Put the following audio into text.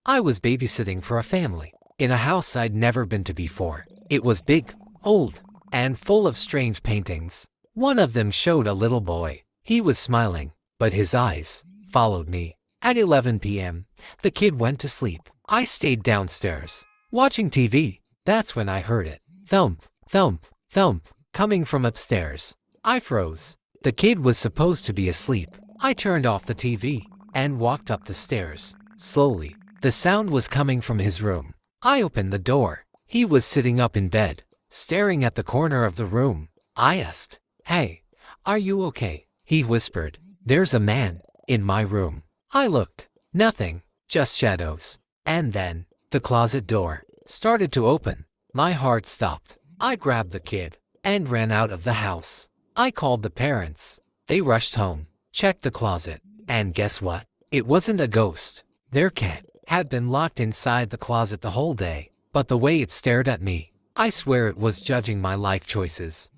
I was babysitting for a family in a house I'd never been to before. It was big, old, and full of strange paintings. One of them showed a little boy. He was smiling, but his eyes followed me. At 11 p.m., the kid went to sleep. I stayed downstairs, watching TV. That's when I heard it. Thump, thump, thump, coming from upstairs. I froze. The kid was supposed to be asleep. I turned off the TV and walked up the stairs. Slowly, the sound was coming from his room. I opened the door. He was sitting up in bed, staring at the corner of the room. I asked, "Hey, are you okay?" He whispered, "There's a man in my room." I looked. Nothing, just shadows. And then, the closet door started to open. My heart stopped. I grabbed the kid and ran out of the house. I called the parents. They rushed home, checked the closet, and guess what? It wasn't a ghost. Their cat had been locked inside the closet the whole day, but the way it stared at me, I swear it was judging my life choices.